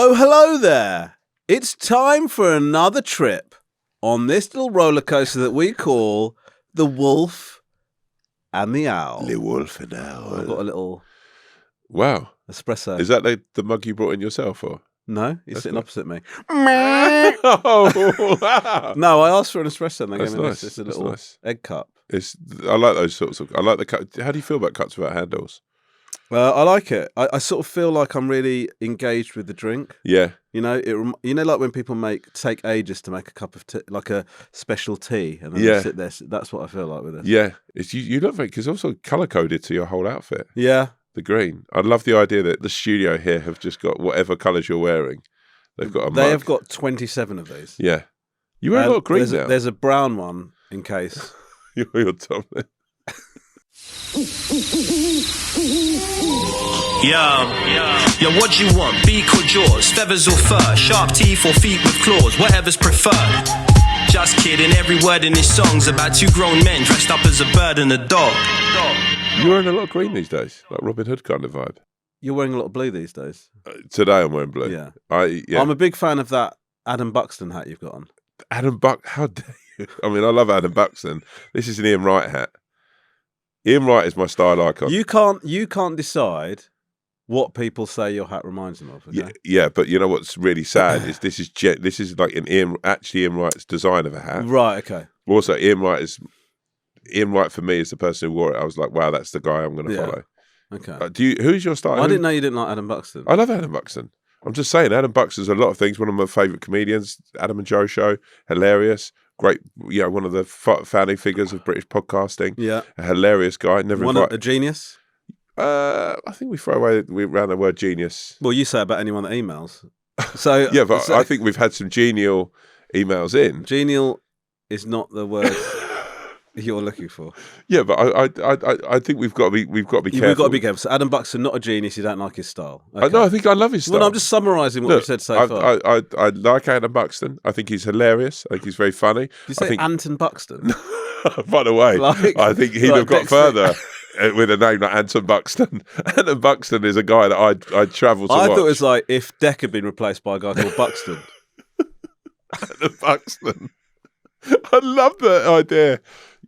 Oh, hello there. It's time for another trip on this little roller coaster that we call the Wolf and the Owl. The wolfandowl. I've got a little espresso. Is that the mug you brought in yourself, or? No, he's sitting opposite me. Oh, wow. No, I asked for an espresso and they That's gave me nice. this. It's a That's little nice. egg cup. I like those sorts of. I like the cut. How do you feel about cups without handles? I like it. I sort of feel like I'm really engaged with the drink. Yeah. You know, like when people take ages to make a cup of tea, like a special tea, and then they sit there. That's what I feel like with this. Yeah, you look very, because also colour coded to your whole outfit. Yeah, the green. I love the idea that the studio here have just got whatever colours you're wearing. They've got a mug. They have got 27 of these. Yeah, you wear a lot of green now. There's a brown one in case. You're tumbling. Yo, what do you want? Beak or jaws? Feathers or fur? Sharp teeth or feet with claws? Whatever's preferred. Just kidding, every word in this song's about two grown men dressed up as a bird and a dog. You're wearing a lot of green these days, like Robin Hood kind of vibe. You're wearing a lot of blue these days. Today I'm wearing blue. Yeah. I'm a big fan of that Adam Buxton hat you've got on. How dare you? I mean, I love Adam Buxton. This is an Ian Wright hat. Ian Wright is my style icon. You can't decide what people say your hat reminds them of. Okay? Yeah, but you know what's really sad is this is like Ian Wright's design of a hat. Right. Okay. Also, Ian Wright for me is the person who wore it. I was like, wow, that's the guy I'm going to follow. Okay. Who's your style? I didn't know you didn't like Adam Buxton. I love Adam Buxton. I'm just saying, Adam Buxton's a lot of things. One of my favourite comedians, Adam and Joe show, hilarious, great. One of the founding figures of British podcasting. Yeah, a hilarious guy. A genius. I think we throw around the word genius. Well, you say about anyone that emails. So yeah, but I think we've had some genial emails in. Genial is not the word you're looking for. Yeah, but I think we've got to be careful. We've got to be careful. So Adam Buxton, not a genius. You don't like his style. Okay. No, I think I love his style. Well, I'm just summarising what you've said so far. I like Adam Buxton. I think he's hilarious. I think he's very funny. Did you say Anton Buxton? By the way, I think he'd have got further with a name like Anton Buxton. Anton Buxton is a guy that I'd travel to watch. I thought it was like if Deck had been replaced by a guy called Buxton. Anton Buxton. I love that idea.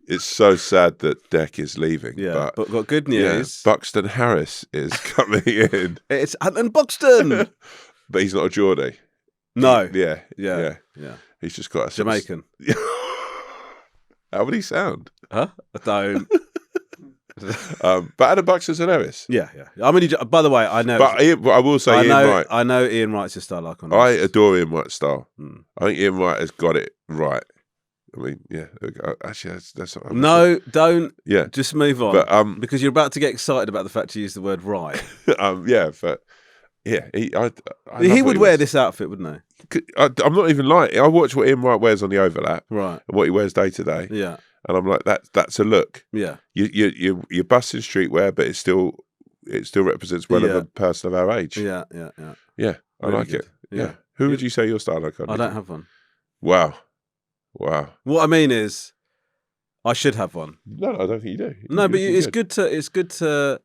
It's so sad that Deck is leaving. Yeah, but got good news. Yeah, Buxton Harris is coming in. It's Anton Buxton. But he's not a Geordie. No. Yeah. He's just got a Jamaican. How would he sound? Huh? I don't. But Adam Buxton's hilarious. Yeah. I mean, by the way, I know. But I will say, Ian Wright. I know Ian Wright's a style icon. I adore Ian Wright's style. I think Ian Wright has got it right. I mean, yeah. Actually, that's what I'm saying. Don't. Yeah. Just move on. But, because you're about to get excited about the fact you used the word right. He would wear this outfit, wouldn't he? I'm not even lying. I watch what Ian Wright wears on the overlap, right, and what he wears day to day. Yeah, and I'm like, that's a look. Yeah, you're busting streetwear, but it still represents a person of our age. Yeah. I really like it. Yeah. Who would you say your style icon? I don't have one. Wow. What I mean is, I should have one. No, I don't think you do. But it's good to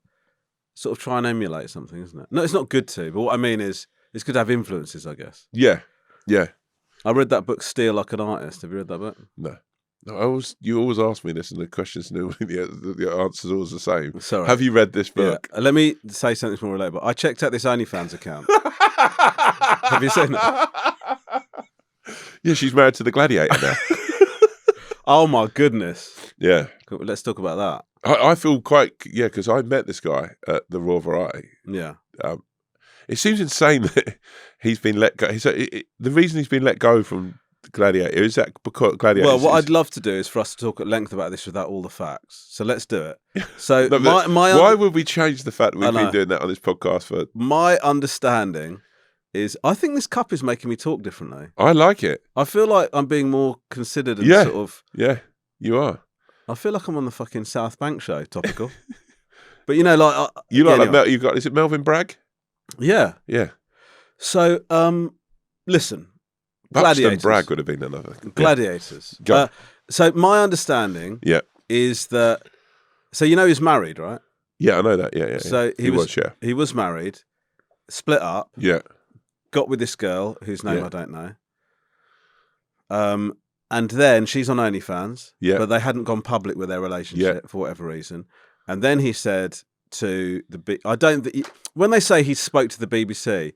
sort of try and emulate something, isn't it? No, it's not good to. But what I mean is, it's good to have influences, I guess. Yeah. I read that book, Steal Like an Artist. Have you read that book? No. You always ask me this, and the question's the answer's always the same. Sorry. Have you read this book? Yeah. Let me say something more relatable. I checked out this OnlyFans account. Have you seen it? Yeah, she's married to the Gladiator now. Oh my goodness. Yeah. Let's talk about that. I feel because I met this guy at the Raw Variety. Yeah. It seems insane that he's been let go. The reason he's been let go from Gladiator is that because Gladiator. Well, what I'd love to do is for us to talk at length about this without all the facts. So let's do it. So why would we change the fact that we've been doing that on this podcast for? My understanding is I think this cup is making me talk differently. I like it. I feel like I'm being more considered and sort of. Yeah, you are. I feel like I'm on the fucking South Bank show, topical. But anyway. Is it Melvin Bragg? Yeah. So, listen. Gladiators. Bragg would have been another. Gladiators. So my understanding is that. So he's married, right? Yeah, I know that. Yeah. So he was married, split up. Yeah. got with this girl whose name Yeah. I don't know. And then she's on OnlyFans, but they hadn't gone public with their relationship for whatever reason. And then he said to when they say he spoke to the BBC,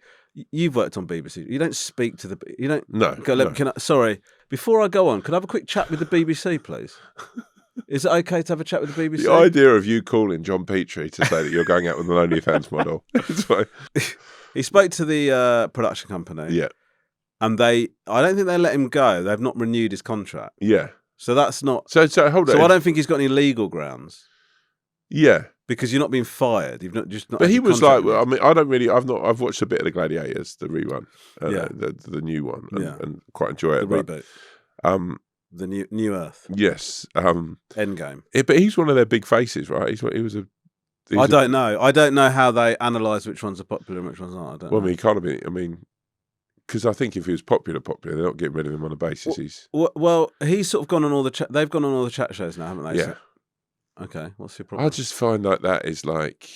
you've worked on BBC. You don't speak to you don't go. No. Sorry, before I go on, can I have a quick chat with the BBC, please? Is it okay to have a chat with the BBC? The idea of you calling John Petrie to say that you're going out with an OnlyFans model. It's fine. He spoke to the production company. Yeah. And I don't think they let him go. They've not renewed his contract. Yeah. So that's not. So hold on. So I don't think he's got any legal grounds. Yeah. Because you're not being fired. You've not just not. But he was like, well, I mean, I don't really. I've watched a bit of the Gladiators, the rerun, the new one, and quite enjoy it. The reboot. The new Earth. Yes. Endgame. But he's one of their big faces, right? I don't know. I don't know how they analyse which ones are popular and which ones aren't. I don't know. I mean, he can't be. I mean, because I think if he was popular, they're not getting rid of him on the basis he's. Well, he's sort of gone on all the. They've gone on all the chat shows now, haven't they? Yeah. So, okay. What's your problem? I just find like that is like.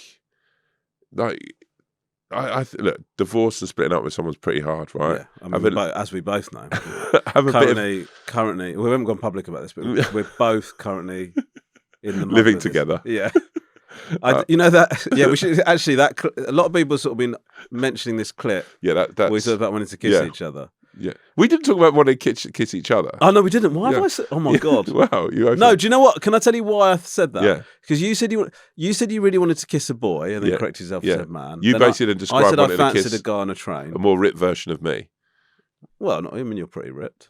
Look, divorce and splitting up with someone's pretty hard, right? Yeah, I mean, as we both know. Currently, we haven't gone public about this, but we're both currently in the living together. Yeah, you know that. Yeah, we should actually. A lot of people have sort of been mentioning this clip. Yeah, that's we talked about wanting to kiss each other. Yeah, we didn't talk about wanting to kiss each other. Oh no, we didn't. Why have I said? Oh my god! Wow, no. Do you know what? Can I tell you why I said that? Yeah, because you said you really wanted to kiss a boy, and then corrected yourself and said man. You basically described. I said I fancied a guy on a train. A more ripped version of me. Well, not even. You're pretty ripped.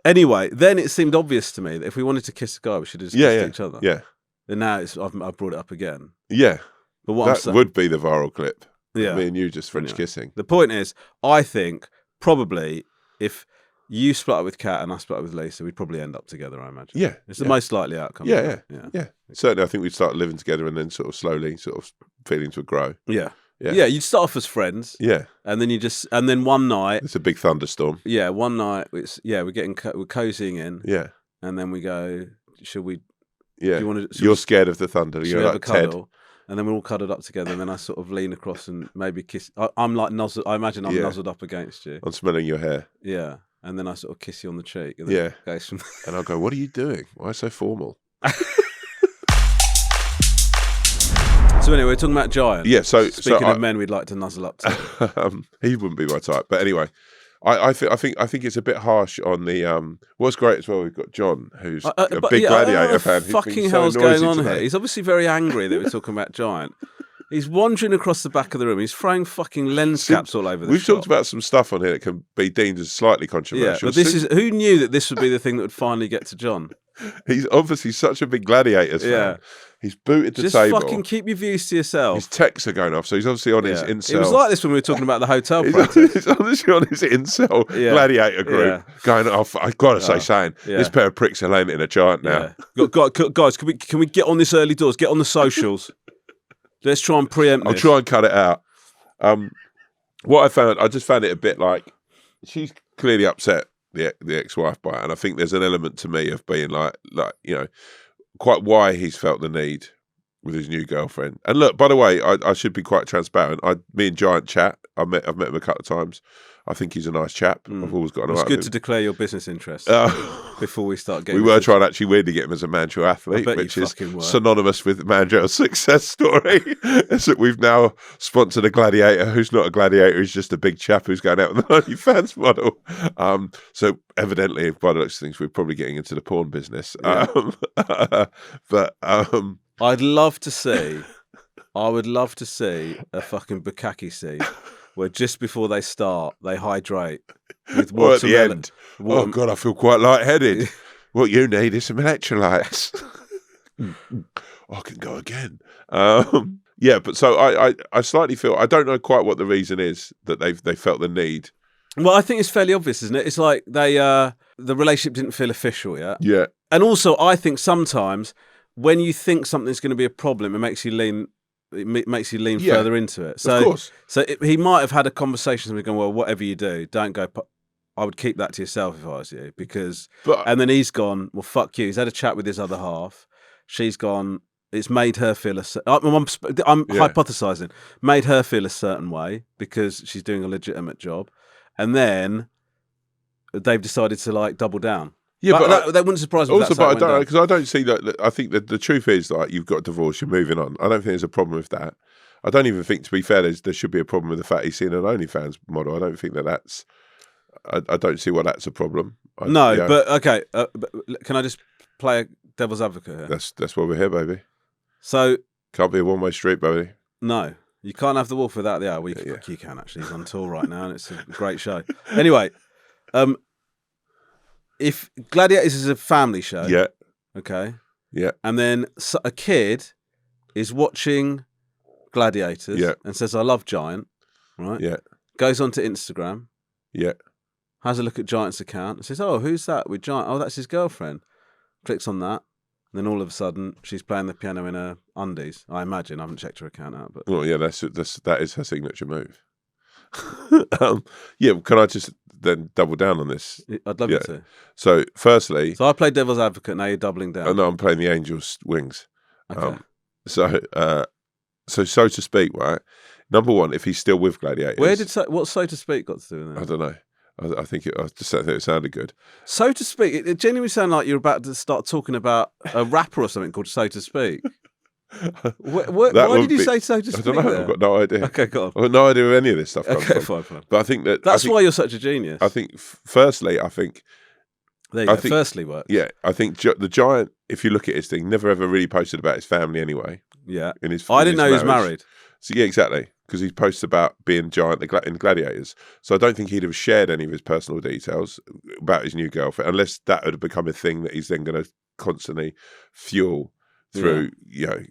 Anyway, then it seemed obvious to me that if we wanted to kiss a guy, we should have just kissed each other. Yeah. And now I've brought it up again. Yeah. But what that would be the viral clip. Yeah. Me and you just French kissing. The point is, I think probably if you split up with Kat and I split up with Lisa, we'd probably end up together, I imagine. Yeah. It's the most likely outcome. Yeah. Certainly, I think we'd start living together and then sort of slowly feelings would grow. Yeah. Yeah, you'd start off as friends. Yeah. And then one night. It's a big thunderstorm. Yeah, one night, we're cozying in. Yeah. And then we go, should we? Yeah. You're scared of the thunder. You're like Ted. And then we're all cuddled up together, and then I sort of lean across and maybe kiss. I'm like nuzzled. I imagine I'm nuzzled up against you. I'm smelling your hair. Yeah. And then I sort of kiss you on the cheek. And then goes from and I'll go, what are you doing? Why so formal? So anyway, we're talking about Giant. Yeah. Speaking of men, we'd like to nuzzle up to. He wouldn't be my type, but anyway, I think it's a bit harsh on the. What's great as well, we've got John, who's a big Gladiator fan. Fucking hell's going on here? He's obviously very angry that we're talking about Giant. He's wandering across the back of the room. He's throwing fucking lens caps all over the We've talked about some stuff on here that can be deemed as slightly controversial. Yeah, but who knew that this would be the thing that would finally get to John? He's obviously such a big Gladiators fan. Yeah. He's booted the table. Just fucking keep your views to yourself. His texts are going off, so he's obviously on his incel. It was like this when we were talking about the hotel protest. He's obviously on his incel Gladiator group, going off. I've got to say, this pair of pricks are laying in a Giant now. Guys, can we get on this early doors? Get on the socials. Let's try and preempt this. I'll try and cut it out. What I just found it a bit like she's clearly upset, the ex-wife by it, and I think there's an element to me of being like quite why he's felt the need with his new girlfriend. And look, by the way, I should be quite transparent. Me and Giant chat. I've met him a couple of times. I think he's a nice chap. I've always got. It's good to declare your business interests before we start getting. We were trying actually weirdly get him as a Mandrill athlete, which is synonymous with Mandrill's success story. Is that we've now sponsored a gladiator who's not a gladiator; he's just a big chap who's going out with an OnlyFans model. So evidently, by the looks of things, we're probably getting into the porn business. Yeah. But I'd love to see. I would love to see a fucking bukkake scene where just before they start, they hydrate with water. At the end. Oh, God, I feel quite lightheaded. What you need is some electrolytes. I can go again. Yeah, but so I slightly feel, I don't know quite what the reason is that they felt the need. Well, I think it's fairly obvious, isn't it? It's like the relationship didn't feel official yet. Yeah. And also, I think sometimes when you think something's going to be a problem, it makes you lean further into it. So, of course. He might have had a conversation with going, well, whatever you do, don't go. I would keep that to yourself if I was you, because. And then he's gone, well, fuck you. He's had a chat with his other half. She's gone, it's made her feel I'm hypothesizing, made her feel a certain way because she's doing a legitimate job, and then they've decided to like double down. Yeah, but that wouldn't surprise me. Also, but I don't, because I don't see that. I think that the truth is, like, you've got divorced, you're moving on. I don't think there's a problem with that. I don't even think, to be fair, there should be a problem with the fact he's seen an OnlyFans model. I don't think that's. I don't see why that's a problem. But okay. Can I just play a devil's advocate here? That's why we're here, baby. So can't be a one-way street, baby. No, you can't have the wolf without the owl. Well, you can actually. He's on tour right now, and it's a great show. Anyway, if Gladiators is a family show, okay, and then a kid is watching Gladiators, and says, "I love Giant," right? Goes onto Instagram, has a look at Giant's account, and says, "Oh, who's that with Giant? Oh, that's his girlfriend." Clicks on that. And then all of a sudden, she's playing the piano in her undies. I imagine. I haven't checked her account out, but that is her signature move. Can I just then double down on this? I'd love you to. So, firstly, I played devil's advocate. Now you're doubling down. Oh no, I'm playing the Angels' wings. Okay. So to speak, right? Number one, if he's still with Gladiators, what's so to speak got to do with it? I don't know. I think it sounded good. So to speak, it genuinely sounded like you're about to start talking about a rapper or something called So to Speak. Why did you say So to Speak? I don't know. I've got no idea. Okay, go on. I've got no idea where any of this stuff comes from. Fine. But I think that's why you're such a genius. I think, firstly, there you go. Firstly works. Yeah, I think the Giant, if you look at his thing, never ever really posted about his family anyway. Yeah. I didn't know he was married. So, yeah, exactly. Because he posts about being Giant in Gladiators. So I don't think he'd have shared any of his personal details about his new girlfriend, unless that would have become a thing that he's then going to constantly fuel through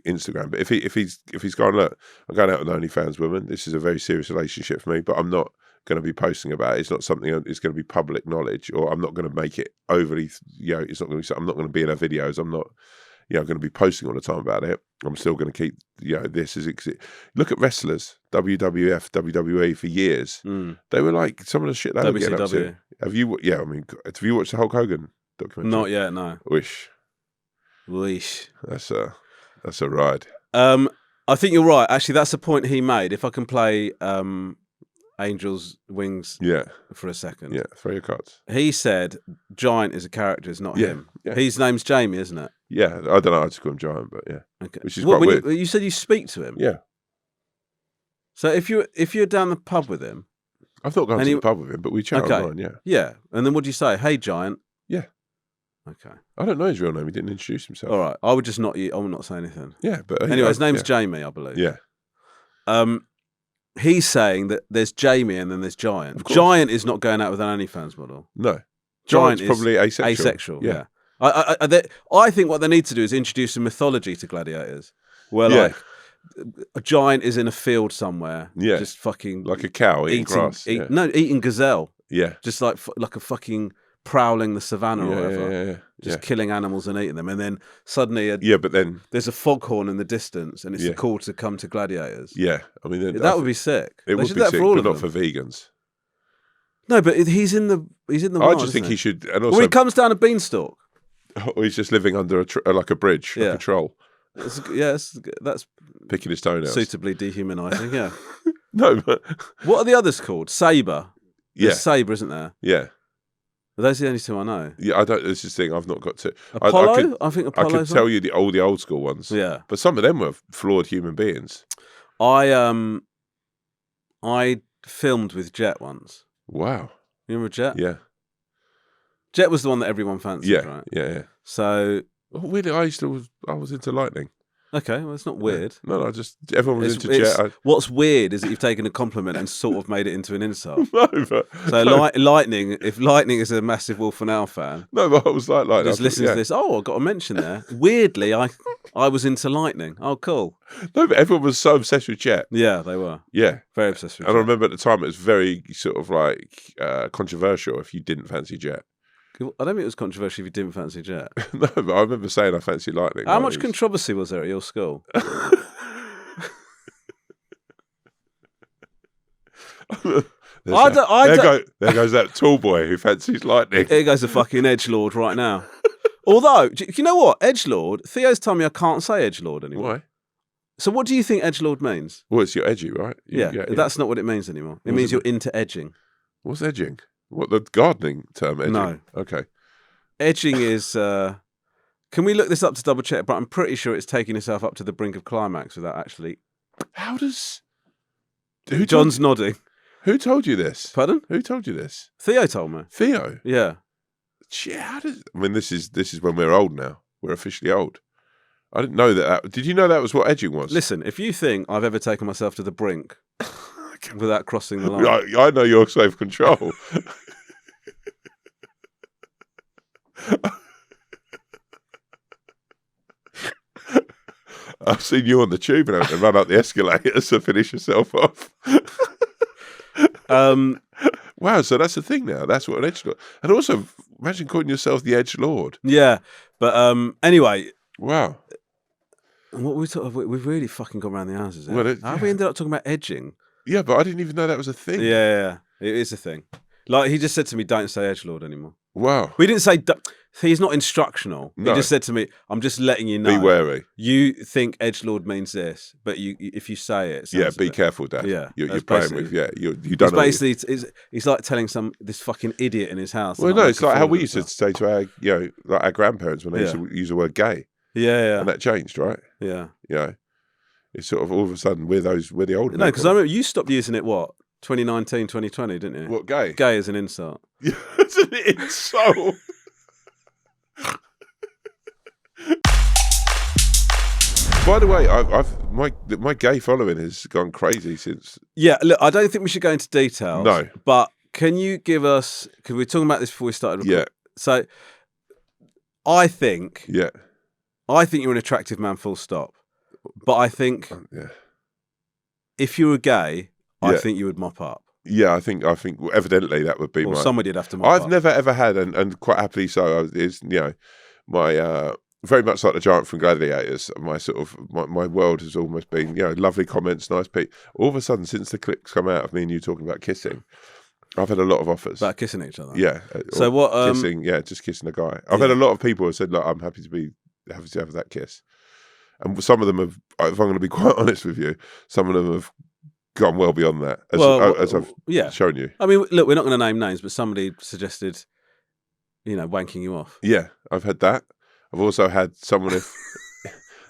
Instagram. But if he's gone, look, I'm going out with an OnlyFans woman. This is a very serious relationship for me, but I'm not going to be posting about it. It's not something that's going to be public knowledge, or I'm not going to make it overly, it's not going to be, I'm not going to be in her videos. I'm not, going to be posting all the time about it. I'm still going to keep, this as look at wrestlers, WWF, WWE for years. They were like some of the shit they were getting up to. Have you? Yeah, I mean, have you watched the Hulk Hogan documentary? Not yet, no. Wish. That's a ride. I think you're right. Actually, that's the point he made. If I can play Angel's Wings for a second. Yeah, throw your cards. He said Giant is a character, it's not him. Yeah. His name's Jamie, isn't it? Yeah, I don't know how to call him Giant, but yeah. Okay. Which is quite weird. You said you speak to him? Yeah. So if you're down the pub with him... I've not gone to the pub with him, but we chat online, yeah. Yeah, and then what do you say? Hey, Giant. Yeah. Okay. I don't know his real name. He didn't introduce himself. All right. I would not say anything. Yeah, but... Anyway, his name's Jamie, I believe. Yeah. He's saying that there's Jamie and then there's Giant. Giant is not going out with an OnlyFans model. No. Giant is probably asexual. Asexual, yeah. I think what they need to do is introduce a mythology to Gladiators, where like a giant is in a field somewhere, just fucking like a cow eating grass. Eating gazelle. Yeah, just like a fucking prowling the savannah or whatever. Just killing animals and eating them, and then suddenly but then there's a foghorn in the distance, and it's a call to come to Gladiators. Yeah, I mean that would be sick. It would be sick, but not for vegans. No, but he's in the I just think he should. And also, when he comes down a beanstalk. Or he's just living under like a bridge, like a troll. That's picking his toenails. Suitably dehumanising, yeah. No, but... What are the others called? Sabre. There's Sabre, isn't there? Yeah. Are those the only two I know? Yeah, I don't... This is the thing, I've not got to... Apollo? I think Apollo's I could tell you all the old school ones. Yeah. But some of them were flawed human beings. I filmed with Jet once. Wow. You remember Jet? Yeah. Jet was the one that everyone fancied, right? Yeah. So... Weirdly, I was into lightning. Okay, well, it's not weird. No, everyone was into Jet. What's weird is that you've taken a compliment and sort of made it into an insult. Lightning, if Lightning is a massive wolfandowl fan... No, but I was like Lightning. Just listen to this. Oh, I've got to mention there. Weirdly, I was into Lightning. Oh, cool. No, but everyone was so obsessed with Jet. Yeah, they were. Yeah. Very obsessed with Jet. And I remember at the time it was very sort of like controversial if you didn't fancy Jet. I don't think it was controversial if you didn't fancy Jet. No, but I remember saying I fancy Lightning. How much controversy was there at your school? There goes that tall boy who fancies Lightning. Here goes a fucking edgelord right now. Although, do you know what? Edgelord, Theo's told me I can't say edgelord anymore. Why? So what do you think edgelord means? Well, it's you're edgy, right? Yeah, that's not what it means anymore. It means you're into edging. What's edging? What, the gardening term, edging? No. Okay. Edging is... can we look this up to double check? But I'm pretty sure it's taking yourself up to the brink of climax without actually... How does... John's nodding. Who told you this? Pardon? Who told you this? Theo told me. Theo? Yeah. Yeah, how does... I mean, this is when we're old now. We're officially old. I didn't know that. Did you know that was what edging was? Listen, if you think I've ever taken myself to the brink without crossing the line... I know you're self-control. I've seen you on the tube and having to run up the escalators to finish yourself off. Wow, so that's the thing now. That's what an edgelord. And also, imagine calling yourself the edgelord. Yeah, but anyway. Wow. What we've really fucking gone around the houses. Well, how have we ended up talking about edging? Yeah, but I didn't even know that was a thing. Yeah, it is a thing. Like he just said to me, "Don't say edgelord anymore." Wow. We didn't say. He's not instructional. No. He just said to me, "I'm just letting you know. Be wary. You think edgelord means this, but if you say it, be careful, Dad. Yeah, you're playing with. Yeah, you don't know. Basically, it's like telling this fucking idiot in his house. Well, no, it's like how we used to say to our like our grandparents when they used to use the word gay. Yeah, and that changed, right? Yeah, it's sort of all of a sudden we're the older. No, because I remember you stopped using it. What 2019, 2020, didn't you? What gay? Gay is an insult. Yeah, it's an insult. By the way, my gay following has gone crazy since. Yeah, look, I don't think we should go into details. No, but can you give us? Because we were talking about this before we started. Yeah. So, I think. Yeah. I think you're an attractive man. Full stop. But I think. If you were gay, I think you would mop up. Yeah, I think evidently that would be somebody'd have to mop up. I've never ever had, and quite happily so. Is my very much like the giant from Gladiators. My world has almost been lovely comments, nice people. All of a sudden, since the clips come out of me and you talking about kissing, I've had a lot of offers about kissing each other. Yeah. So what? Kissing? Yeah, just kissing a guy. I've had a lot of people who said, "Look, I'm happy to have that kiss," and some of them have. If I'm going to be quite honest with you, some of them have gone well beyond that, as I've shown you. I mean, look, we're not going to name names, but somebody suggested, wanking you off. Yeah, I've had that. I've also had someone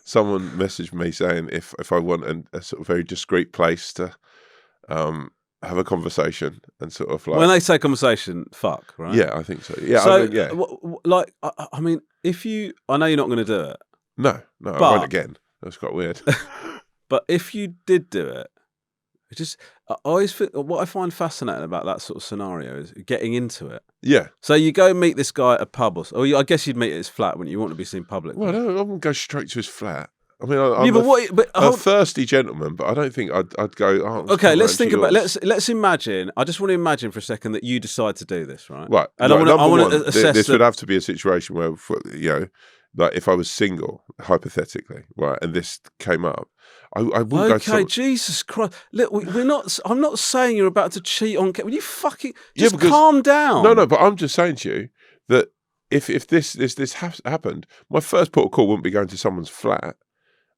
someone messaged me saying if I want a sort of very discreet place to have a conversation and sort of like... When they say conversation, fuck, right? Yeah, I think so. Yeah, so, I mean, if you... I know you're not going to do it. No, I won't again. That's quite weird. But if you did do it, I always feel, what I find fascinating about that sort of scenario is getting into it. Yeah. So you go meet this guy at a pub, or I guess you'd meet at his flat when you want to be seen public. Well, I wouldn't go straight to his flat. I mean, I'm a thirsty gentleman, but I don't think I'd go. Oh, okay, let's think about. Let's imagine. I just want to imagine for a second that you decide to do this, right? Right. And I want to assess. This would have to be a situation where, like if I was single, hypothetically, right, and this came up, I wouldn't go to... Okay, Jesus Christ. Look, I'm not saying you're about to cheat on... Will you fucking... Just calm down. No, but I'm just saying to you that if this happened, my first port of call wouldn't be going to someone's flat.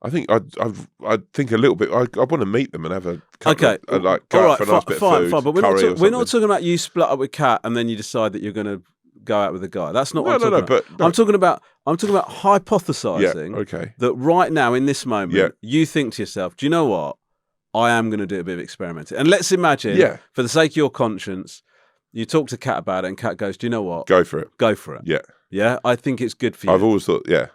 I think I'd think a little bit... I want to meet them and have a... Okay. Go out for a nice bit of food, fine, but we're not talking about you split up with Kat and then you decide that you're going to go out with a guy. That's not what I'm talking about. But I'm talking about hypothesizing that right now in this moment you think to yourself, do you know what? I am going to do a bit of experimenting. And let's imagine, for the sake of your conscience, you talk to Kat about it and Kat goes, do you know what? Go for it. Go for it. Yeah. Yeah, I think it's good for you. I've always thought, yeah.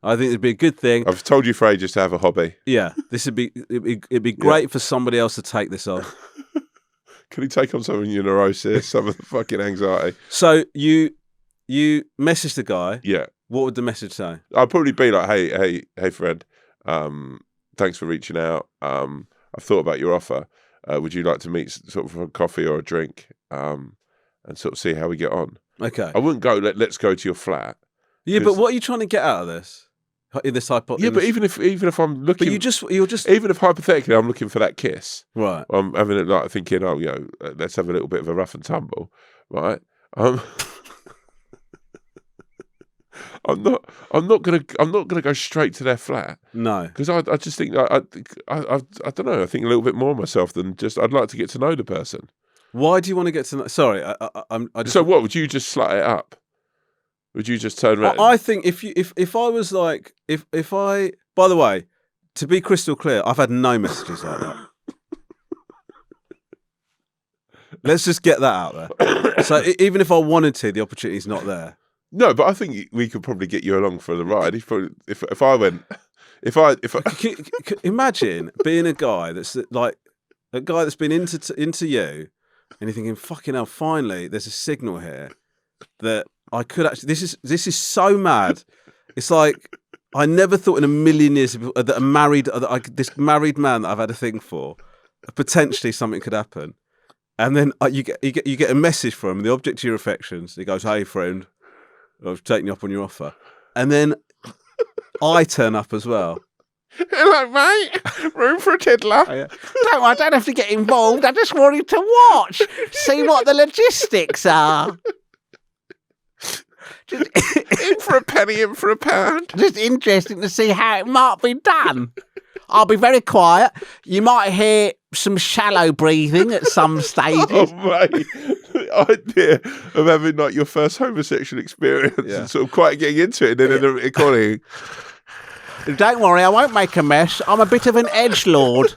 I think it'd be a good thing. I've told you for ages to have a hobby. Yeah, it'd be great for somebody else to take this on. Can he take on some of your neurosis, some of the fucking anxiety? So you message the guy. Yeah. What would the message say? I'd probably be like, hey, friend, thanks for reaching out. I've thought about your offer. Would you like to meet sort of for a coffee or a drink, and sort of see how we get on? Okay. I wouldn't go. Let's go to your flat. Yeah, but what are you trying to get out of this? In this hypothesis. Yeah, but even if I'm looking, but you're just even if hypothetically I'm looking for that kiss, right? I'm having it like thinking, let's have a little bit of a rough and tumble, right? I'm not gonna go straight to their flat. No, because I just think I don't know. I think a little bit more of myself than just. I'd like to get to know the person. Why do you want to get to know? Sorry, I just. So what would you just slut it up? Would you just turn around? I think if I was like if I. By the way, to be crystal clear, I've had no messages like that. Let's just get that out there. So even if I wanted to, the opportunity's not there. No, but I think we could probably get you along for the ride. If I went, if I imagine being a guy that's like a guy that's been into you, and you're thinking, fucking hell, finally, there's a signal here that I could actually. This is so mad. It's like I never thought in a million years that this married man that I've had a thing for, potentially something could happen. And then you get a message from him, the object of your affections. He goes, "Hey, friend, I've taken you up on your offer." And then I turn up as well. Hello, mate. Room for a tiddler. Oh, yeah. I don't have to get involved. I just wanted to watch, see what the logistics are. Just in for a penny, in for a pound. Just interesting to see how it might be done. I'll be very quiet. You might hear some shallow breathing at some stages. Oh, mate. The idea of having like your first homosexual experience and sort of quite getting into it and then in a recording. Don't worry, I won't make a mess. I'm a bit of an edgelord.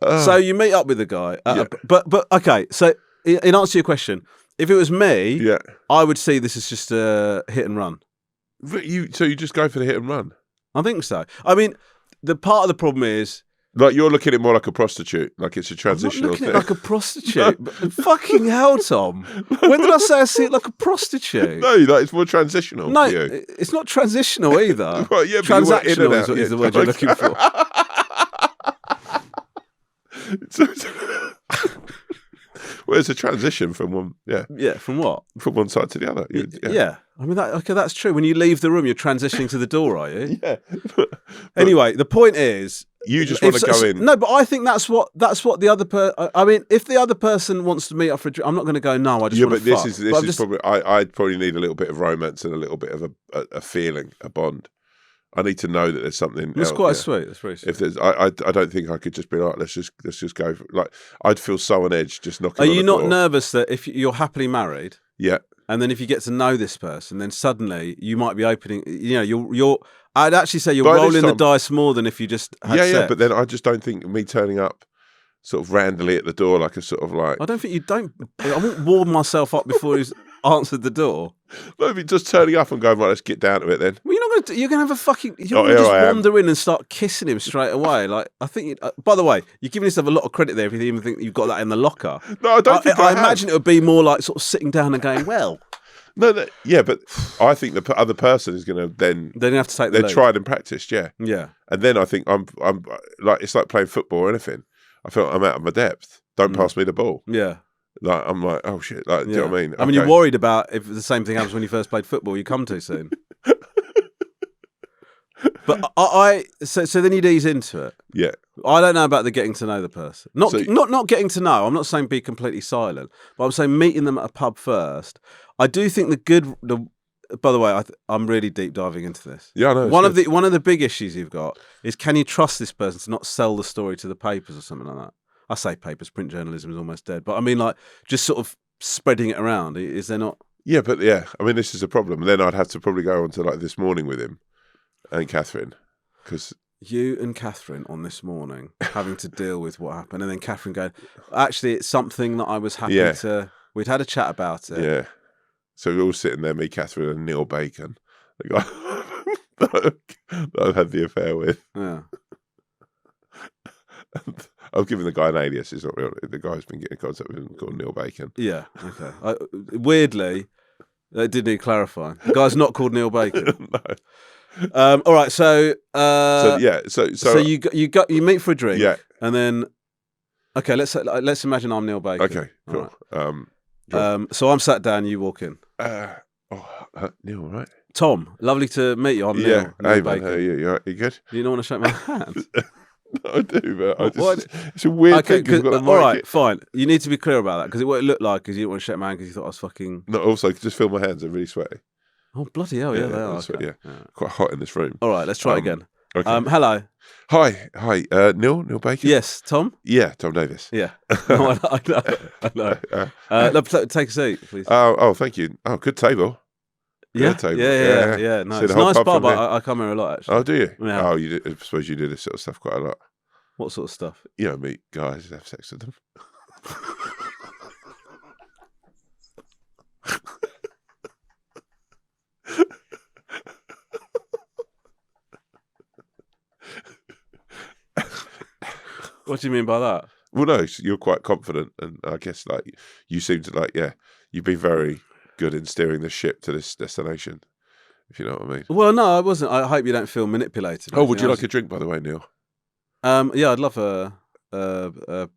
So you meet up with the guy. But okay, so in answer to your question, if it was me, I would see this as just a hit and run. But you just go for the hit and run? I think so. I mean, the part of the problem is... Like, you're looking at it more like a prostitute, like it's a transitional thing. I'm not looking at it like a prostitute. No. Fucking hell, Tom. When did I say I see it like a prostitute? No, like it's more transitional for you. It's not transitional either. Well, yeah, transactional is the word you're looking for. Well, it's a transition from one, from what? From one side to the other. Yeah. I mean, that's true. When you leave the room, you're transitioning to the door, are you? Yeah. Anyway, the point is, you just want to go in. No, but I think that's what the other person. I mean, if the other person wants to meet up for a drink, I'm not going to go. No, I just want to fuck. This is probably. I'd probably need a little bit of romance and a little bit of a feeling, a bond. I need to know that there's something. That's quite sweet. That's very sweet. If there's, I don't think I could just be like, let's just go. Like, I'd feel so on edge just knocking. Are you not nervous that if you're happily married? Yeah. And then if you get to know this person, then suddenly you might be opening. You know, you're. I'd actually say you're rolling the dice more than if you just had sex. Yeah. But then I just don't think me turning up, sort of randomly at the door, like a sort of like. I don't think you don't. I won't warm myself up before he's answered the door. Maybe just turning up and going, right, let's get down to it then. Well, you're gonna have a fucking. You're gonna just wander in and start kissing him straight away. Like, I think. By the way, you're giving yourself a lot of credit there if you even think you've got that in the locker. No, I don't think I imagine it would be more like sort of sitting down and going, well. No, yeah, but I think the other person is going to then have to take the lead. They're tried and practiced, yeah. And then I think I'm like, it's like playing football or anything. I feel like I'm out of my depth. Don't pass me the ball. Yeah. Like, I'm like, oh shit. Like, do you know what I mean? I mean, you're worried about if the same thing happens when you first played football, you come too soon. But so then you'd ease into it. Yeah. I don't know about the getting to know the person. Not getting to know. I'm not saying be completely silent, but I'm saying meeting them at a pub first. I do think by the way, I'm really deep diving into this. Yeah, I know. One of the big issues you've got is, can you trust this person to not sell the story to the papers or something like that? I say papers, print journalism is almost dead, but I mean, like, just sort of spreading it around. Is there not? Yeah, but I mean, this is a problem. And then I'd have to probably go on to like This Morning with him and Catherine, because you and Catherine on This Morning having to deal with what happened, and then Catherine going, actually, it's something that I was happy to. We'd had a chat about it. Yeah. So we're all sitting there, me, Catherine, and Neil Bacon, the guy that I've had the affair with. Yeah. I've given the guy an alias. It's not real. The guy's been getting in contact with him called Neil Bacon. Yeah. Okay. Weirdly, it did need clarifying. The guy's not called Neil Bacon. No. All right. So you meet for a drink. Yeah. And then, okay, let's imagine I'm Neil Bacon. Okay. Cool. Right. So I'm sat down. You walk in. Neil, right? Tom, lovely to meet you. I'm Neil. Hey, Bacon. man, you good? Do you not want to shake my hand? I do, but it's a weird thing. All right, fine. You need to be clear about that because what it looked like is you didn't want to shake my hand because you thought I was fucking. No, also just feel my hands are really sweaty. Oh bloody hell! Yeah, they are. Sweaty, yeah, quite hot in this room. All right, let's try again. Okay. Hello. Hi. Neil Bacon. Yes, Tom. Yeah, Tom Davis. Yeah. No, I know. Take a seat, please. Oh, thank you. Oh, good table. Yeah, table. Yeah. No, it's a nice bar, but I come here a lot actually. Oh, do you? Yeah. Oh, you do, I suppose you do this sort of stuff quite a lot. What sort of stuff? You know, meet guys and have sex with them. What do you mean by that? Well, no, you're quite confident, and I guess like you seem to you've been very good in steering the ship to this destination, if you know what I mean. Well, no, I wasn't. I hope you don't feel manipulated. Oh, would you like a drink, by the way, Neil? Yeah, I'd love a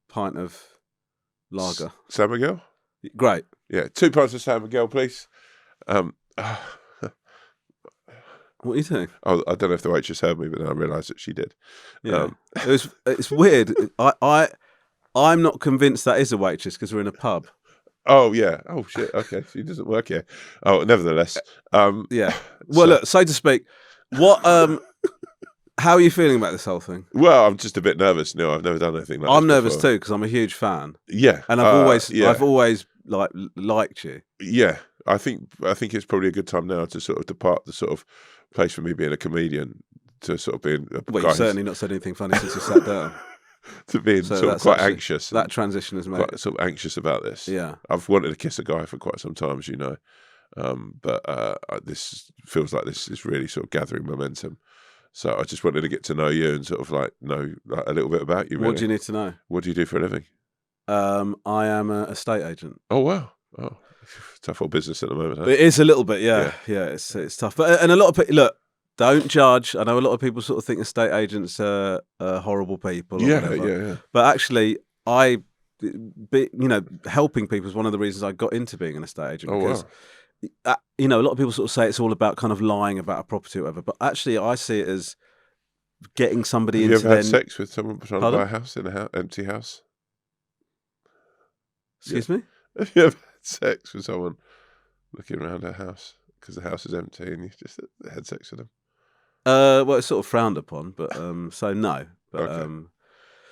pint of lager. San Miguel? Great. Yeah, 2 pints of San Miguel, please. What are you doing? Oh, I don't know if the waitress heard me, but then I realised that she did. Yeah, it's weird. I'm not convinced that is a waitress because we're in a pub. Oh yeah. Oh shit. Okay, she doesn't work here. Oh, nevertheless. Yeah. Well, look, so to speak. What? How are you feeling about this whole thing? Well, I'm just a bit nervous. No, I've never done anything like this. I'm nervous too because I'm a huge fan. Yeah, and I've always liked you. Yeah, I think it's probably a good time now to sort of depart the sort of place for me being a comedian to sort of being. Well, you've certainly not said anything funny since you sat down. To being sort of quite anxious. That transition has made quite sort of anxious about this. Yeah, I've wanted to kiss a guy for quite some time, as you know, but this feels like this is really sort of gathering momentum. So I just wanted to get to know you and sort of know a little bit about you. Really. What do you need to know? What do you do for a living? I am an estate agent. Oh wow! Oh, tough old business at the moment. Huh? It is a little bit, yeah. It's tough, and a lot of people look. Don't judge. I know a lot of people sort of think estate agents are horrible people. Or whatever. But actually, helping people is one of the reasons I got into being an estate agent. Oh, because, wow. A lot of people sort of say it's all about kind of lying about a property or whatever. But actually, I see it as getting somebody into. Have you ever had sex with someone trying to buy a house in an empty house? Excuse me? Have you ever had sex with someone looking around a house because the house is empty and you just had sex with them? Well, it's sort of frowned upon, but so no. But okay.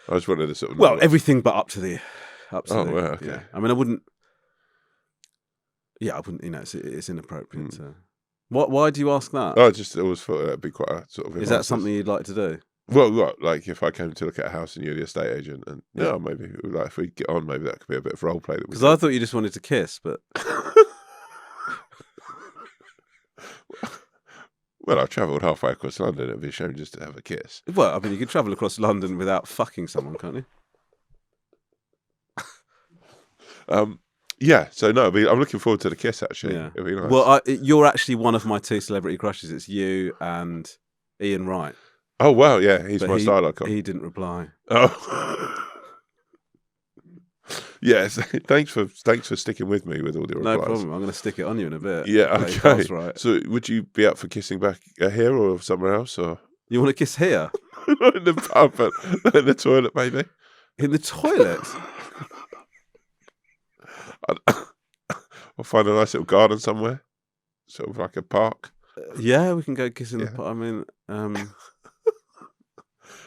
I just wanted to sort of. Well, everything but up to the. Well, okay. Yeah. I mean, I wouldn't. Yeah, I wouldn't. It's inappropriate. Why do you ask that? I just always thought that'd be quite a sort of. Is that something you'd like to do? Well, like if I came to look at a house and you're the estate agent, and maybe like if we get on, maybe that could be a bit of role play. Because I thought you just wanted to kiss, but. Well, I've travelled halfway across London. It'd be a shame just to have a kiss. Well, I mean, you can travel across London without fucking someone, can't you? Yeah. So no, I'm looking forward to the kiss. Actually, yeah. It'd be nice. Well, you're actually one of my 2 celebrity crushes. It's you and Ian Wright. Oh wow, yeah, he's my style icon. He didn't reply. Oh. Yes, thanks for sticking with me with all the replies. No problem. I'm going to stick it on you in a bit. Yeah, okay. Right. So, would you be up for kissing back here or somewhere else, or you want to kiss here? Not in the pub, but in the toilet, maybe. In the toilet? I'll find a nice little garden somewhere, sort of like a park. Yeah, we can go kiss in the park. I mean, I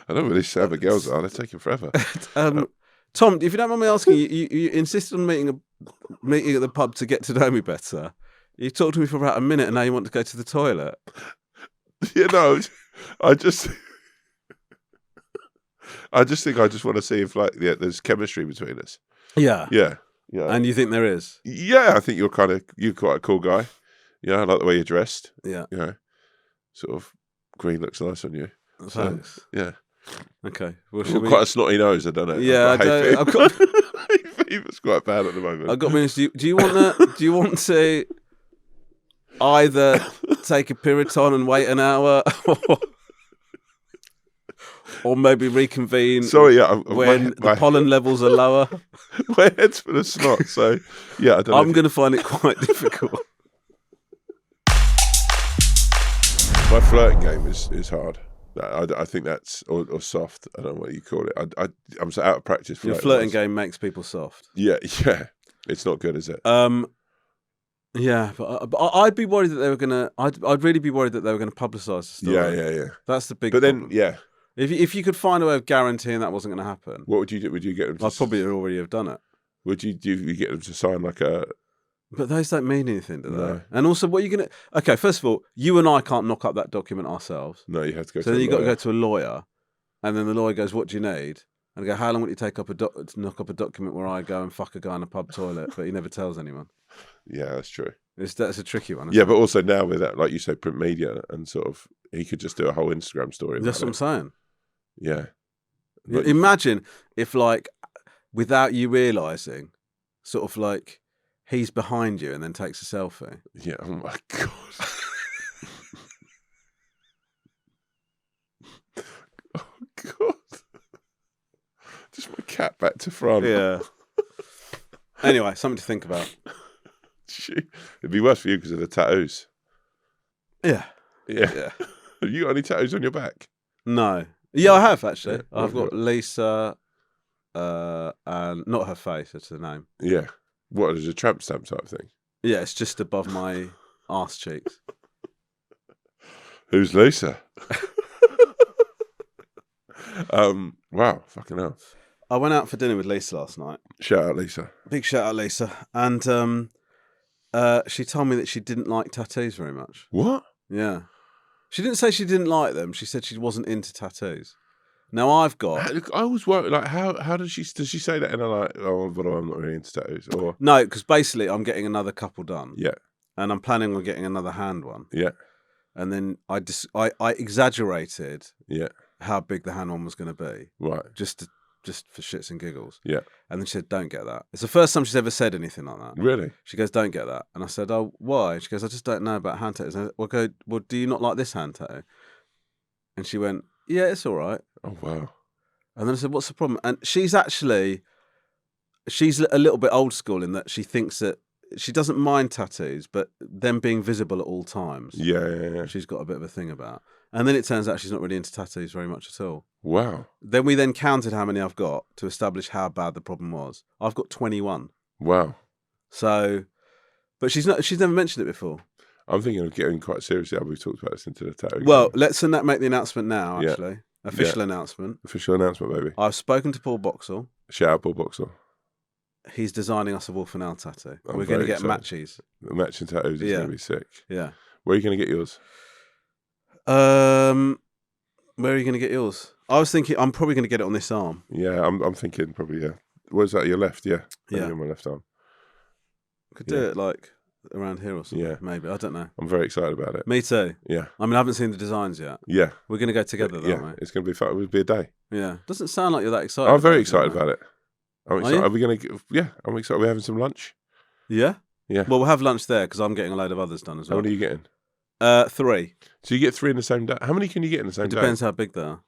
don't know where these Sabbath girls are. They're taking forever. Tom, if you don't mind me asking, you insisted on meeting at the pub to get to know me better. You talked to me for about a minute, and now you want to go to the toilet. Yeah, no, I just think I just want to see if there's chemistry between us. Yeah. Yeah. And you think there is? Yeah, I think you're quite a cool guy. Yeah, I like the way you're dressed. Yeah. Sort of green looks nice on you. Thanks. So, yeah. Okay. Well, quite a snotty nose, I don't know. Yeah, I've got hay fever's quite bad at the moment. I've got minutes. Do you want to either take a Piriton and wait an hour, or maybe reconvene? Sorry, yeah, when the pollen levels are lower. My head's full of snot, so yeah, I don't know. I'm going to find it quite difficult. My flirting game is hard. I think that's or soft. I don't know what you call it. I'm so out of practice. For Your flirting game makes people soft. Yeah. It's not good, is it? Yeah, but I'd be worried that they were gonna. I'd really be worried that they were gonna publicise the story. Yeah. That's the big. But problem. then, if you could find a way of guaranteeing that wasn't going to happen, what would you do? Would you get them? I'd probably already have done it. Would you get them to sign like a? But those don't mean anything, do they? No. And also, what are you going to... Okay, first of all, you and I can't knock up that document ourselves. No, you have to go so to then a you've got to lawyer. go to a lawyer, and then the lawyer goes, what do you need? And I go, how long will it take to knock up a document where I go and fuck a guy in a pub toilet, but he never tells anyone? Yeah, that's true. That's a tricky one. Yeah, but also now with that, like you say, print media and sort of, he could just do a whole Instagram story. That's what I'm saying. Yeah. But imagine if, like, without you realising, sort of like, he's behind you and then takes a selfie. Yeah, oh my God. Oh God. Just my cat back to front. Yeah. Anyway, something to think about. It'd be worse for you because of the tattoos. Yeah. Yeah. Have you got any tattoos on your back? No. Yeah, I have actually. Yeah, I've got Lisa, and not her face. That's the name. Yeah. What is a tramp stamp type thing? Yeah, it's just above my arse cheeks. Who's Lisa? Wow, fucking hell. I went out for dinner with Lisa last night. Shout out, Lisa. Big shout out, Lisa. And she told me that she didn't like tattoos very much. What? Yeah. She didn't say she didn't like them. She said she wasn't into tattoos. Now I've got... I always worry, like, how does she say that? And I'm like, oh, but I'm not really into tattoos. Or No, because basically I'm getting another couple done. yeah, And I'm planning on getting another hand one. yeah, And then I exaggerated yeah. how big the hand one was going to be, Right. just for shits and giggles. Yeah. And then she said, "Don't get that." It's the first time she's ever said anything like that. Really? She goes, "Don't get that." And I said, "Oh, why?" She goes, "I just don't know about hand tattoos." And I go, "Well, do you not like this hand tattoo?" And she went, "Yeah, it's all right." Oh wow. And then I said, "What's the problem?" And she's a little bit old school in that she thinks that she doesn't mind tattoos, but them being visible at all times. Yeah. She's got a bit of a thing about. And then it turns out she's not really into tattoos very much at all. Wow. Then we counted how many I've got to establish how bad the problem was. I've got 21. Wow. So, but she's never mentioned it before. I'm thinking of getting quite seriously. We've talked about this into the tattoo. Well, let's make the announcement now, Yeah. actually. Official announcement. Official announcement, baby. I've spoken to Paul Boxall. Shout out Paul Boxall. He's designing us a wolfandowl tattoo. I'm We're going to very get excited. matches. The matching tattoos is Yeah. going to be sick. Yeah. Where are you going to get yours? Where are you going to get yours? I was thinking I'm probably going to get it on this arm. Yeah, I'm thinking probably, yeah. Where's that, your left? Yeah. Maybe Yeah. on my left arm. Could do it like around here or something. Yeah. Maybe. I don't know. I'm very excited about it. Me too. Yeah. I mean, I haven't seen the designs yet. Yeah. We're going to go together, though, Yeah. aren't It's going to be fun. It would be a day. we? Yeah. Doesn't sound like you're that excited. I'm very excited about it. I'm Are excited. you? Are we going to? Yeah, I'm excited. We're having some lunch. Yeah? Yeah. Well, we'll have lunch there because I'm getting a load of others done as How well. many are you getting? 3. So you get 3 in the same day. How many can you get in the same It day? depends how big they are.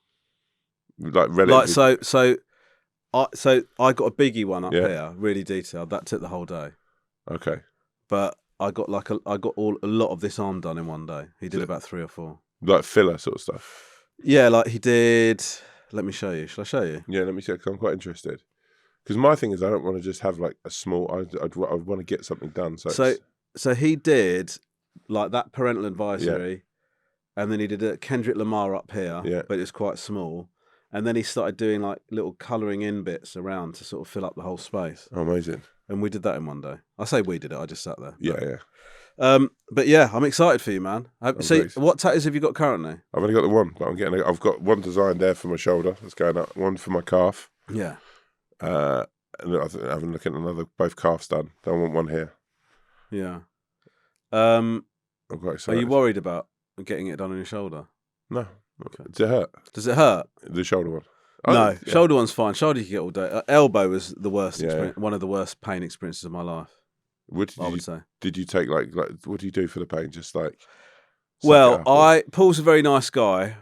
Like relatively. Like so I got a biggie one up Yeah. here, really detailed. That took the whole day. Okay. But I got a lot of this arm done in one day. He did about 3 or 4. Like filler sort of stuff. Yeah, like he did. Let me show you. Shall I show you? Yeah, let me see, because I'm quite interested. Because my thing is, I don't want to just have like a small. I'd want to get something done. So he did like that parental advisory, and then he did a Kendrick Lamar up here, Yeah. but it's quite small. And then he started doing like little colouring in bits around to sort of fill up the whole space. Oh, amazing. And we did that in one day. I say we did it. I just sat there. Yeah. But yeah, I'm excited for you, man. See, very- what tattoos have you got currently? I've only got the one, but I've got one designed there for my shoulder. That's going up. One for my calf. Yeah. And I'm looking at both calves done. Don't want one here. Yeah. I'm quite Are excited. you worried about getting it done on your shoulder? No. Okay. Does it hurt? Does it hurt? The shoulder one. No, Yeah. shoulder one's fine. Shoulder you can get all day. Elbow was the worst. Yeah. One of the worst pain experiences of my life. What I would say. did you take like what do you do for the pain? Just like Well, Paul's a very nice guy,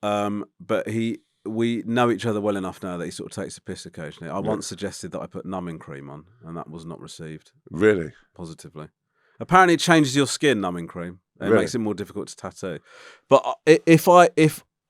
but we know each other well enough now that he sort of takes a piss occasionally. I once suggested that I put numbing cream on, and that was not received really. positively. Apparently, it changes your skin, numbing cream. It Really? makes it more difficult to tattoo. But if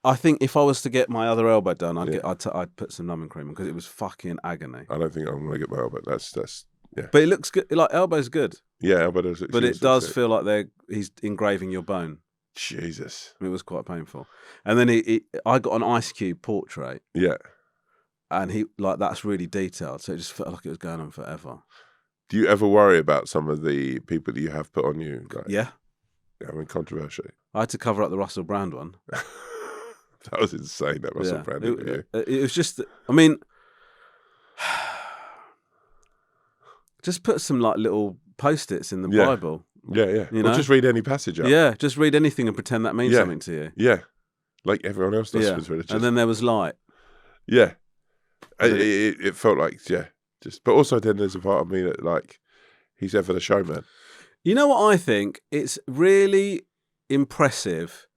I think if I was to get my other elbow done, I'd put some numbing cream on because it was fucking agony. I don't think I'm going to get my elbow. That's yeah. But it looks good. Like elbow's good. Yeah, elbow does. But it does feel like he's engraving your bone. Jesus. It was quite painful. And then I got an ice cube portrait. Yeah. And that's really detailed, so it just felt like it was going on forever. Do you ever worry about some of the people that you have put on you? Like, yeah. I mean, controversial. I had to cover up the Russell Brand one. That was insane, that Russell Brand interview. It was just, I mean, just put some like little post-its in the Bible. Yeah, yeah. You or know? just read any passage out. Yeah, just read anything and pretend that means something to you. Yeah. Like everyone else does with religion. And then there was light. Yeah. It felt like, but also then there's a part of me that like, he's ever the showman. You know what I think? It's really impressive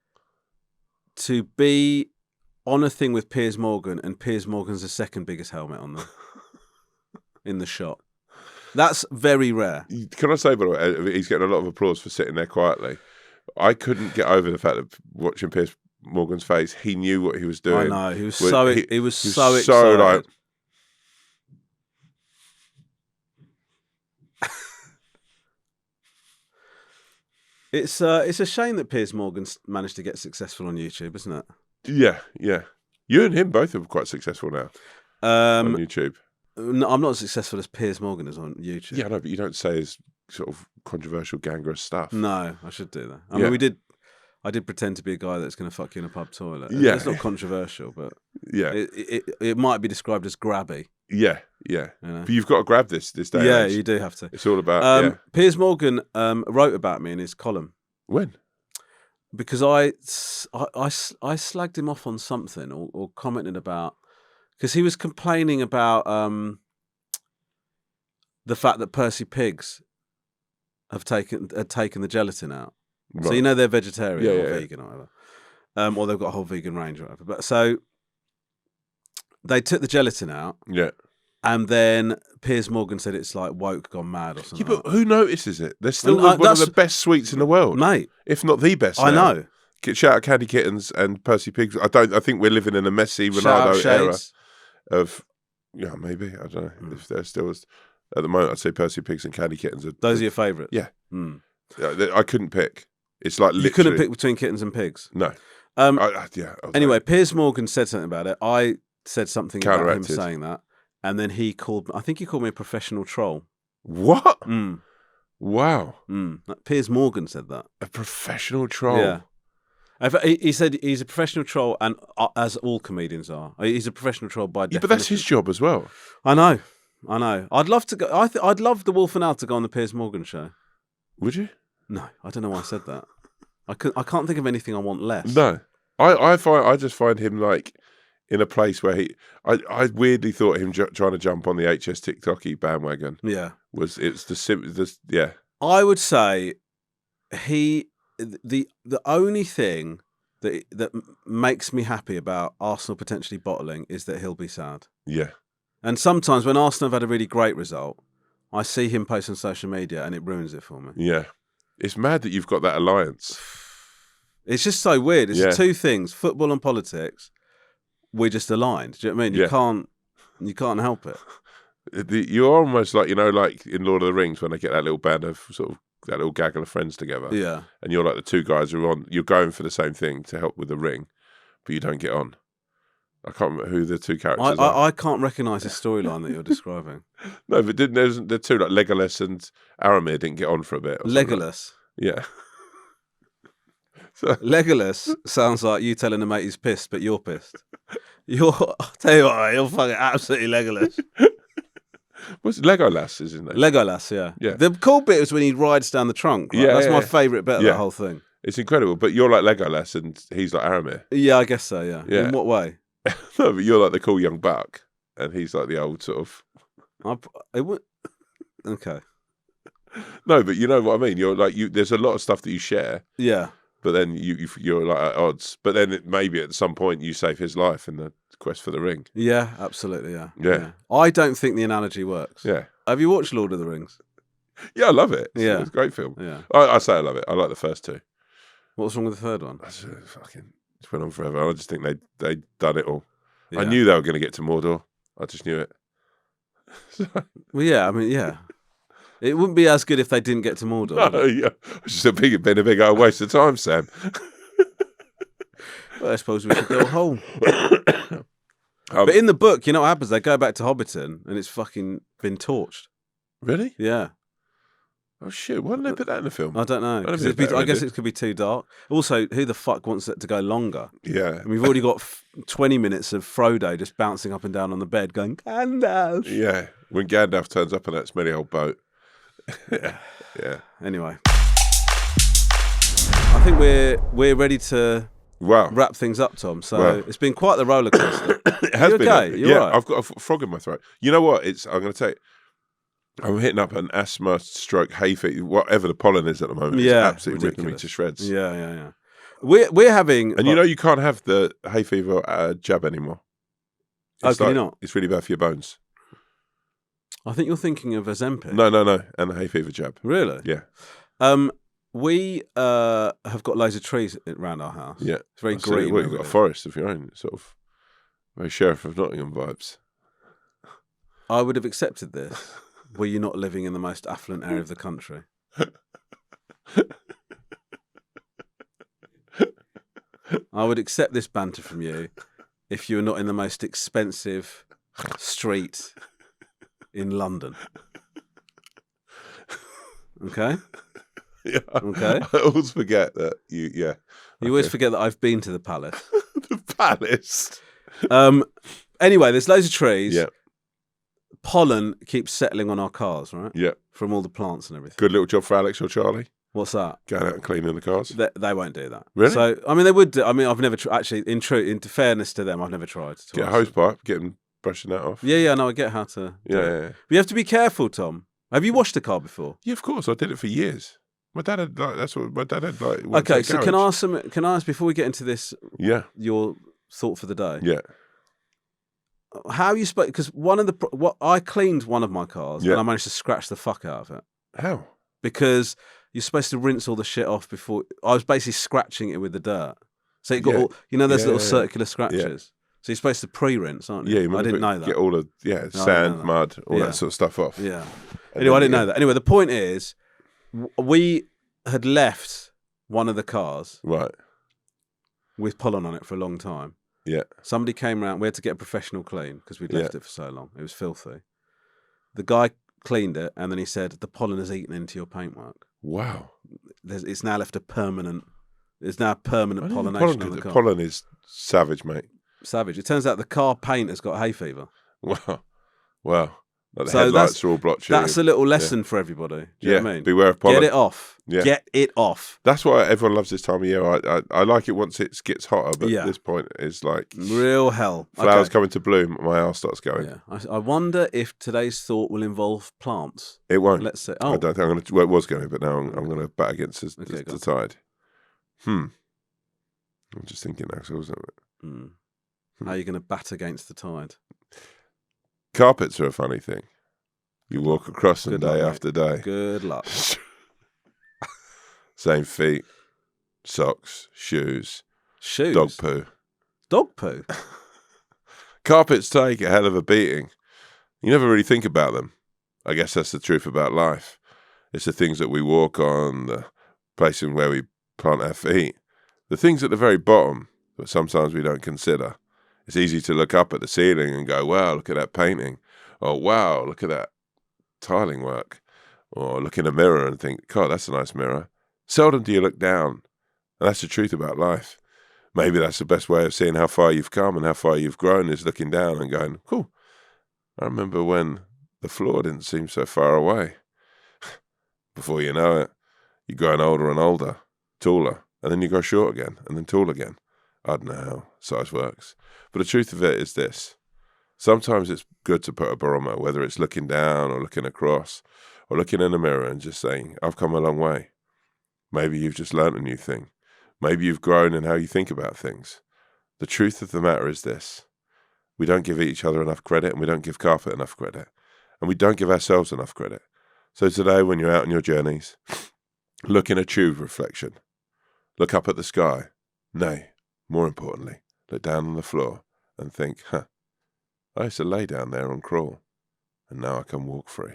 to be on a thing with Piers Morgan, and Piers Morgan's the second biggest helmet on there in the shot. That's very rare. Can I say, by the way, he's getting a lot of applause for sitting there quietly. I couldn't get over the fact that watching Piers Morgan's face, he knew what he was doing. I know, he was so excited. So like, it's a shame that Piers Morgan's managed to get successful on YouTube, isn't it? Yeah, yeah. You and him both are quite successful now on YouTube. No, I'm not as successful as Piers Morgan is on YouTube. Yeah, no, but you don't say his sort of controversial, gangrenous stuff. No, I should do that. I mean, I did pretend to be a guy that's going to fuck you in a pub toilet. Yeah. It's not controversial, but yeah, it might be described as grabby. Yeah, yeah. You know? But you've got to grab this day. Yeah, you do have to. It's all about. Piers Morgan wrote about me in his column. When? Because I slagged him off on something or commented about, because he was complaining about the fact that Percy pigs had taken the gelatin out. Right. So you know they're vegetarian or vegan or whatever, or they've got a whole vegan range or whatever. But so they took the gelatin out. Yeah. And then Piers Morgan said it's like woke gone mad or something. Yeah, but who notices it? They're still one of the best sweets in the world, mate. If not the best. I know. Shout out Candy Kittens and Percy Pigs. I think we're living in a messy Ronaldo era of. Yeah, maybe I don't know if they're still at the moment. I'd say Percy Pigs and Candy Kittens. Those are your favourites. Yeah. I couldn't pick. It's like literally... You couldn't pick between kittens and pigs. No. Anyway, Piers Morgan said something about it. I said something about him saying that. And then he called, I think he called me a professional troll. What? Wow. Piers Morgan said that. A professional troll? Yeah. He said he's a professional troll, and as all comedians are. He's a professional troll by definition. But that's his job as well. I know. I'd love to go. I'd love the wolfandowl to go on the Piers Morgan show. Would you? No, I don't know why I said that. I can't think of anything I want less. No. I just find him like... in a place where I weirdly thought him trying to jump on the HS TikToky bandwagon. Yeah, yeah. I would say the only thing that makes me happy about Arsenal potentially bottling is that he'll be sad. Yeah, and sometimes when Arsenal have had a really great result, I see him post on social media and it ruins it for me. Yeah, it's mad that you've got that alliance. It's just so weird. It's two things: football and politics. We're just aligned. Do you know what I mean? You can't help it. You're almost like, like in Lord of the Rings when they get that little band of sort of that little gaggle of friends together. Yeah. And you're like the two guys who are on. You're going for the same thing to help with the ring, but you don't get on. I can't remember who the two characters are. I can't recognise the storyline that you're describing. No, but there's the two like Legolas and Aramir didn't get on for a bit. Legolas. Yeah. So. Legolas sounds like you telling a mate he's pissed, but you're pissed. I'll tell you what, you're fucking absolutely Legolas. What's Legolas, isn't it? Legolas, yeah. The cool bit is when he rides down the trunk. Right? That's my favourite bit of that whole thing. It's incredible, but you're like Legolas and he's like Aramir. Yeah, I guess so, yeah. In what way? No, but you're like the cool young buck and he's like the old sort of... Okay. No, but you know what I mean? You're like, there's a lot of stuff that you share. Yeah. But then you're like at odds. But then maybe at some point you save his life in the quest for the ring. Yeah, absolutely. Yeah. I don't think the analogy works. Yeah. Have you watched Lord of the Rings? Yeah, I love it. It's a great film. Yeah. I say I love it. I like the first two. What's wrong with the third one? That's fucking It went on forever. I just think they'd done it all. Yeah. I knew they were going to get to Mordor. I just knew it. Well, yeah, I mean, yeah. It wouldn't be as good if they didn't get to Mordor. No, yeah. It's just been a big old waste of time, Sam. Well, I suppose we should go home. But in the book, you know what happens? They go back to Hobbiton and it's fucking been torched. Really? Yeah. Oh, shit. Why didn't they put that in the film? I don't know. I guess it could be too dark. Also, who the fuck wants it to go longer? Yeah. And we've already got 20 minutes of Frodo just bouncing up and down on the bed going, Gandalf. Yeah. When Gandalf turns up on that smelly old boat. Yeah. Anyway. I think we're ready to wrap things up, Tom. So it's been quite the roller coaster. It has been. Okay? You're right. I've got a frog in my throat. You know what? I'm going to tell you. I'm hitting up an asthma, stroke, hay fever, whatever the pollen is at the moment. It's absolutely ripping me to shreds. Yeah. We're having... And you know you can't have the hay fever jab anymore. Can you not? It's really bad for your bones. I think you're thinking of Ozempic. No. And the hay fever jab. Really? Yeah. We have got loads of trees around our house. Yeah. It's very green. Well, you've got a forest of your own, sort of very Sheriff of Nottingham vibes. I would have accepted this were you not living in the most affluent area of the country. I would accept this banter from you if you were not in the most expensive street in London. Okay? Yeah. Okay. I always forget that you always forget that I've been to the palace. The palace. Anyway, there's loads of trees. Yeah. Pollen keeps settling on our cars, right? Yeah. From all the plants and everything. Good little job for Alex or Charlie. What's that? Going out and cleaning the cars. They won't do that. Really? So, I mean, they would do. I mean, I've never actually. Into fairness to them, I've never tried. Get a hose pipe, brushing that off. Yeah. No, I get how to. Yeah. But you have to be careful, Tom. Have you washed a car before? Yeah, of course. I did it for years. My dad had that's what my dad had like. Okay, so can I ask before we get into this? Yeah. Your thought for the day. Yeah. How you spoke? Because I cleaned one of my cars and I managed to scratch the fuck out of it. How? Because you're supposed to rinse all the shit off before. I was basically scratching it with the dirt, so it got all. You know, those little circular scratches. Yeah. So you're supposed to pre-rinse, aren't you? Yeah, I didn't know that. Get all the sand, mud, all that sort of stuff off. Yeah. Anyway, I didn't know that. Anyway, the point is, we had left one of the cars with pollen on it for a long time. Yeah. Somebody came around. We had to get a professional clean because we'd left it for so long. It was filthy. The guy cleaned it, and then he said, the pollen has eaten into your paintwork. Wow. It's now left a permanent... There's now permanent pollination on the car. Pollen is savage, mate. Savage. It turns out the car paint has got hay fever. Wow. Like the headlights are all blotchy. That's a little lesson for everybody. Do you know what I mean? Beware of pollen. Get it off. Yeah. Get it off. That's why everyone loves this time of year. I like it once it gets hotter, but at this point it's like real hell. Flowers coming to bloom, my arse starts going. Yeah. I wonder if today's thought will involve plants. It won't. Let's say. I don't think I'm going to. Well, it was going, but now I'm going to bat against the tide. I'm just thinking, Axel. How are you going to bat against the tide? Carpets are a funny thing. You walk across them day after day. Good luck. Same feet, socks, shoes, dog poo. Carpets take a hell of a beating. You never really think about them. I guess that's the truth about life. It's the things that we walk on, the places where we plant our feet, the things at the very bottom that sometimes we don't consider. It's easy to look up at the ceiling and go, wow, look at that painting. Or wow, look at that tiling work. Or look in a mirror and think, God, that's a nice mirror. Seldom do you look down. And that's the truth about life. Maybe that's the best way of seeing how far you've come and how far you've grown is looking down and going, cool. I remember when the floor didn't seem so far away. Before you know it, you're growing older and older, taller, and then you grow short again, and then tall again. I don't know how size works. But the truth of it is this. Sometimes it's good to put a barometer, whether it's looking down or looking across or looking in the mirror and just saying, I've come a long way. Maybe you've just learnt a new thing. Maybe you've grown in how you think about things. The truth of the matter is this. We don't give each other enough credit, and we don't give carpet enough credit, and we don't give ourselves enough credit. So today, when you're out on your journeys, look in a tube reflection. Look up at the sky. Nay, More importantly, look down on the floor and think, I used to lay down there and crawl, and now I can walk free.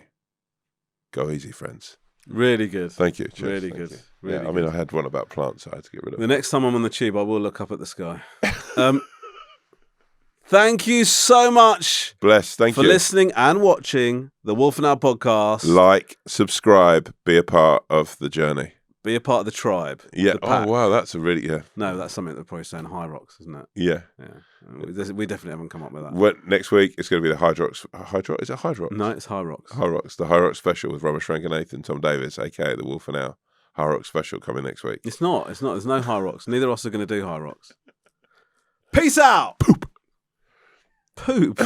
Go easy, friends. Really good. Thank you. Cheers. Really Thank good. you. Really I mean, I had one about plants I had to get rid of. The next time I'm on the tube, I will look up at the sky. Thank you so much. Bless. Thank you for listening and watching the wolfandowl podcast. Like, subscribe, be a part of the journey. Be a part of the tribe. Yeah. The pack. Oh, wow. That's a really, No, that's something they're probably saying high rocks, isn't it? Yeah. We definitely haven't come up with that. Next week, it's going to be the Hydrox. Is it Hydrox? No, it's high rocks. High Rocks. The High Rocks special with Romesh, Ranganathan, tomdavis, a.k.a. the wolfandowl. High Rocks special coming next week. It's not. There's no high rocks. Neither of us are going to do high rocks. Peace out. Poop.